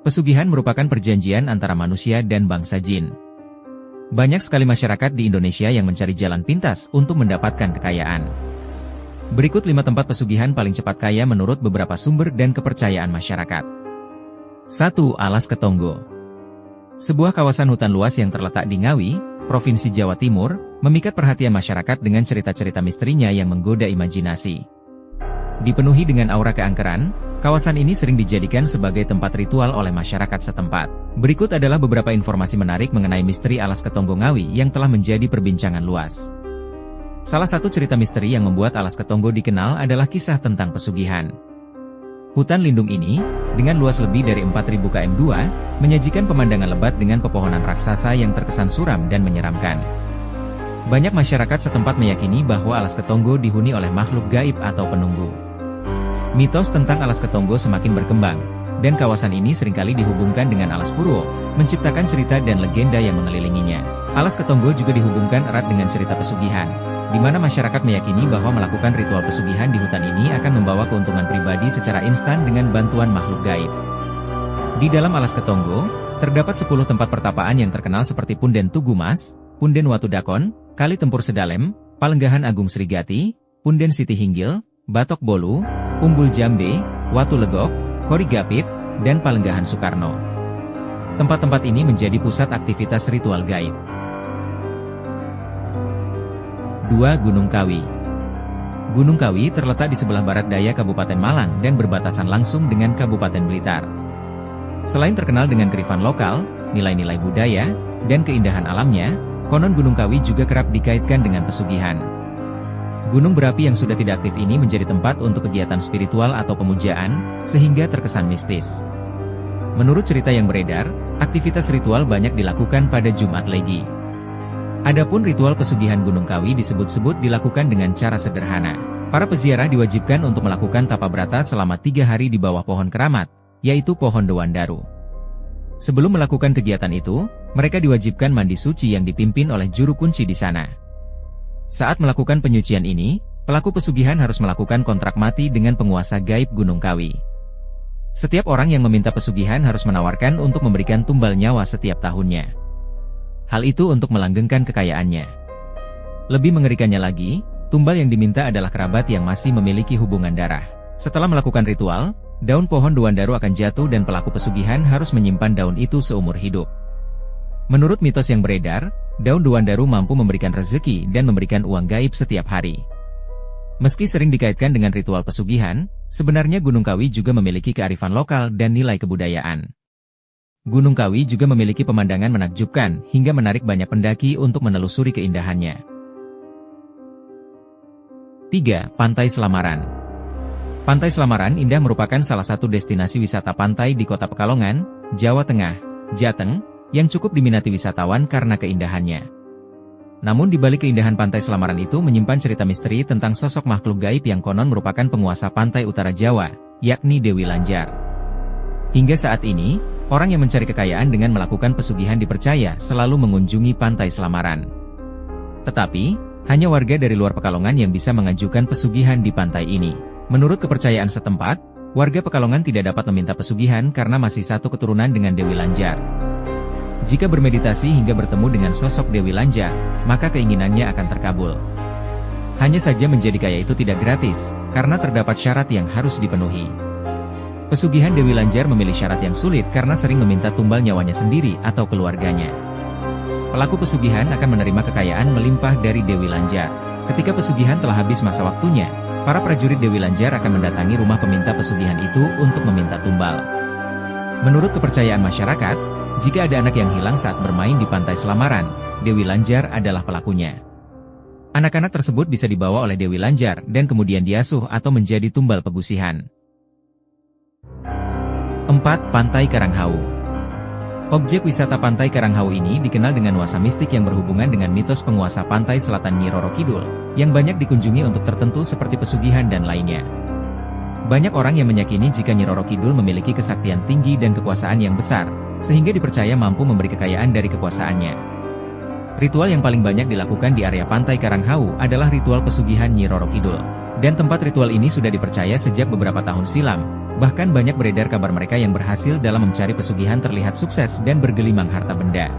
Pesugihan merupakan perjanjian antara manusia dan bangsa jin. Banyak sekali masyarakat di Indonesia yang mencari jalan pintas untuk mendapatkan kekayaan. Berikut 5 tempat pesugihan paling cepat kaya menurut beberapa sumber dan kepercayaan masyarakat. 1. Alas Ketonggo. Sebuah kawasan hutan luas yang terletak di Ngawi, Provinsi Jawa Timur, memikat perhatian masyarakat dengan cerita-cerita misterinya yang menggoda imajinasi. Dipenuhi dengan aura keangkeran, kawasan ini sering dijadikan sebagai tempat ritual oleh masyarakat setempat. Berikut adalah beberapa informasi menarik mengenai misteri Alas Ketonggo Ngawi yang telah menjadi perbincangan luas. Salah satu cerita misteri yang membuat Alas Ketonggo dikenal adalah kisah tentang pesugihan. Hutan lindung ini, dengan luas lebih dari 4.000 km2, menyajikan pemandangan lebat dengan pepohonan raksasa yang terkesan suram dan menyeramkan. Banyak masyarakat setempat meyakini bahwa Alas Ketonggo dihuni oleh makhluk gaib atau penunggu. Mitos tentang Alas Ketonggo semakin berkembang, dan kawasan ini seringkali dihubungkan dengan Alas Purwo, menciptakan cerita dan legenda yang mengelilinginya. Alas Ketonggo juga dihubungkan erat dengan cerita pesugihan, di mana masyarakat meyakini bahwa melakukan ritual pesugihan di hutan ini akan membawa keuntungan pribadi secara instan dengan bantuan makhluk gaib. Di dalam Alas Ketonggo, terdapat 10 tempat pertapaan yang terkenal seperti Punden Tugu Mas, Punden Watu Dakon, Kali Tempur Sedalem, Palenggahan Agung Srigati, Punden Siti Hinggil, Batok Bolu, Umbul Jambe, Watu Legok, Kori Gapit, dan Palenggahan Soekarno. Tempat-tempat ini menjadi pusat aktivitas ritual gaib. 2. Gunung Kawi. Gunung Kawi terletak di sebelah barat daya Kabupaten Malang dan berbatasan langsung dengan Kabupaten Blitar. Selain terkenal dengan kearifan lokal, nilai-nilai budaya, dan keindahan alamnya, konon Gunung Kawi juga kerap dikaitkan dengan pesugihan. Gunung berapi yang sudah tidak aktif ini menjadi tempat untuk kegiatan spiritual atau pemujaan, sehingga terkesan mistis. Menurut cerita yang beredar, aktivitas ritual banyak dilakukan pada Jumat Legi. Adapun ritual pesugihan Gunung Kawi disebut-sebut dilakukan dengan cara sederhana. Para peziarah diwajibkan untuk melakukan tapabrata selama 3 hari di bawah pohon keramat, yaitu pohon Dewandaru. Sebelum melakukan kegiatan itu, mereka diwajibkan mandi suci yang dipimpin oleh juru kunci di sana. Saat melakukan penyucian ini, pelaku pesugihan harus melakukan kontrak mati dengan penguasa gaib Gunung Kawi. Setiap orang yang meminta pesugihan harus menawarkan untuk memberikan tumbal nyawa setiap tahunnya. Hal itu untuk melanggengkan kekayaannya. Lebih mengerikannya lagi, tumbal yang diminta adalah kerabat yang masih memiliki hubungan darah. Setelah melakukan ritual, daun pohon Dewandaru akan jatuh dan pelaku pesugihan harus menyimpan daun itu seumur hidup. Menurut mitos yang beredar, daun Dewandaru mampu memberikan rezeki dan memberikan uang gaib setiap hari. Meski sering dikaitkan dengan ritual pesugihan, sebenarnya Gunung Kawi juga memiliki kearifan lokal dan nilai kebudayaan. Gunung Kawi juga memiliki pemandangan menakjubkan hingga menarik banyak pendaki untuk menelusuri keindahannya. 3. Pantai Selamaran. Pantai Selamaran Indah merupakan salah satu destinasi wisata pantai di Kota Pekalongan, Jawa Tengah, Jateng, yang cukup diminati wisatawan karena keindahannya. Namun di balik keindahan Pantai Selamaran itu menyimpan cerita misteri tentang sosok makhluk gaib yang konon merupakan penguasa pantai utara Jawa, yakni Dewi Lanjar. Hingga saat ini, orang yang mencari kekayaan dengan melakukan pesugihan dipercaya selalu mengunjungi Pantai Selamaran. Tetapi, hanya warga dari luar Pekalongan yang bisa mengajukan pesugihan di pantai ini. Menurut kepercayaan setempat, warga Pekalongan tidak dapat meminta pesugihan karena masih satu keturunan dengan Dewi Lanjar. Jika bermeditasi hingga bertemu dengan sosok Dewi Lanjar, maka keinginannya akan terkabul. Hanya saja menjadi kaya itu tidak gratis, karena terdapat syarat yang harus dipenuhi. Pesugihan Dewi Lanjar memilih syarat yang sulit karena sering meminta tumbal nyawanya sendiri atau keluarganya. Pelaku pesugihan akan menerima kekayaan melimpah dari Dewi Lanjar. Ketika pesugihan telah habis masa waktunya, para prajurit Dewi Lanjar akan mendatangi rumah peminta pesugihan itu untuk meminta tumbal. Menurut kepercayaan masyarakat, jika ada anak yang hilang saat bermain di Pantai Selamaran, Dewi Lanjar adalah pelakunya. Anak-anak tersebut bisa dibawa oleh Dewi Lanjar dan kemudian diasuh atau menjadi tumbal pegusihan. 4. Pantai Karanghau. Objek wisata Pantai Karanghau ini dikenal dengan nuansa mistik yang berhubungan dengan mitos penguasa pantai selatan Nyi Roro Kidul, yang banyak dikunjungi untuk tertentu seperti pesugihan dan lainnya. Banyak orang yang meyakini jika Nyi Roro Kidul memiliki kesaktian tinggi dan kekuasaan yang besar, sehingga dipercaya mampu memberi kekayaan dari kekuasaannya. Ritual yang paling banyak dilakukan di area Pantai Karanghau adalah ritual pesugihan Nyi Roro Kidul. Dan tempat ritual ini sudah dipercaya sejak beberapa tahun silam, Bahkan banyak beredar kabar mereka yang berhasil dalam mencari pesugihan terlihat sukses dan bergelimang harta benda.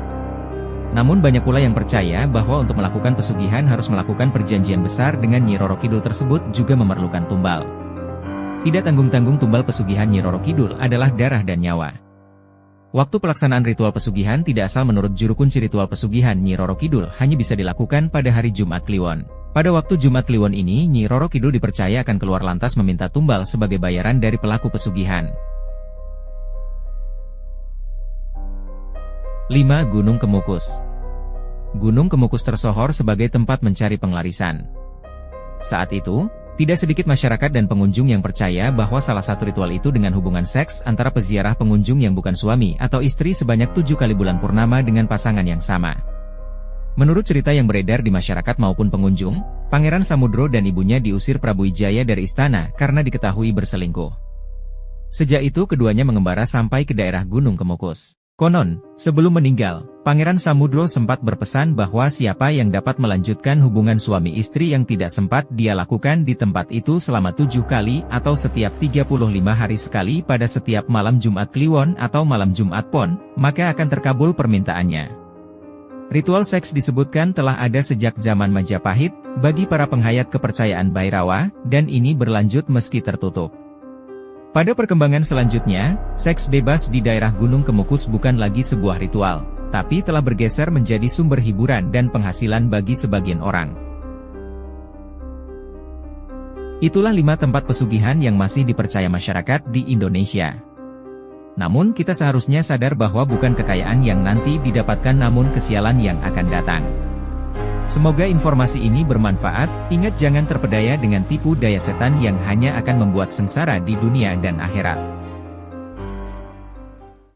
Namun banyak pula yang percaya bahwa untuk melakukan pesugihan harus melakukan perjanjian besar dengan Nyi Roro Kidul tersebut juga memerlukan tumbal. Tidak tanggung-tanggung tumbal pesugihan Nyi Roro Kidul adalah darah dan nyawa. Waktu pelaksanaan ritual pesugihan tidak asal menurut juru kunci ritual pesugihan Nyi Roro Kidul hanya bisa dilakukan pada hari Jumat Kliwon. Pada waktu Jumat Kliwon ini Nyi Roro Kidul dipercaya akan keluar lantas meminta tumbal sebagai bayaran dari pelaku pesugihan. 5. Gunung Kemukus. Gunung Kemukus tersohor sebagai tempat mencari penglarisan. Saat itu, tidak sedikit masyarakat dan pengunjung yang percaya bahwa salah satu ritual itu dengan hubungan seks antara peziarah pengunjung yang bukan suami atau istri sebanyak 7 kali bulan purnama dengan pasangan yang sama. Menurut cerita yang beredar di masyarakat maupun pengunjung, Pangeran Samudro dan ibunya diusir Prabu Wijaya dari istana karena diketahui berselingkuh. Sejak itu keduanya mengembara sampai ke daerah Gunung Kemukus. Konon, sebelum meninggal, Pangeran Samudro sempat berpesan bahwa siapa yang dapat melanjutkan hubungan suami istri yang tidak sempat dia lakukan di tempat itu selama 7 kali atau setiap 35 hari sekali pada setiap malam Jumat Kliwon atau malam Jumat Pon, maka akan terkabul permintaannya. Ritual seks disebutkan telah ada sejak zaman Majapahit, bagi para penghayat kepercayaan Bhairawa, dan ini berlanjut meski tertutup. Pada perkembangan selanjutnya, seks bebas di daerah Gunung Kemukus bukan lagi sebuah ritual, tapi telah bergeser menjadi sumber hiburan dan penghasilan bagi sebagian orang. Itulah 5 tempat pesugihan yang masih dipercaya masyarakat di Indonesia. Namun kita seharusnya sadar bahwa bukan kekayaan yang nanti didapatkan namun kesialan yang akan datang. Semoga informasi ini bermanfaat. Ingat jangan terpedaya dengan tipu daya setan yang hanya akan membuat sengsara di dunia dan akhirat.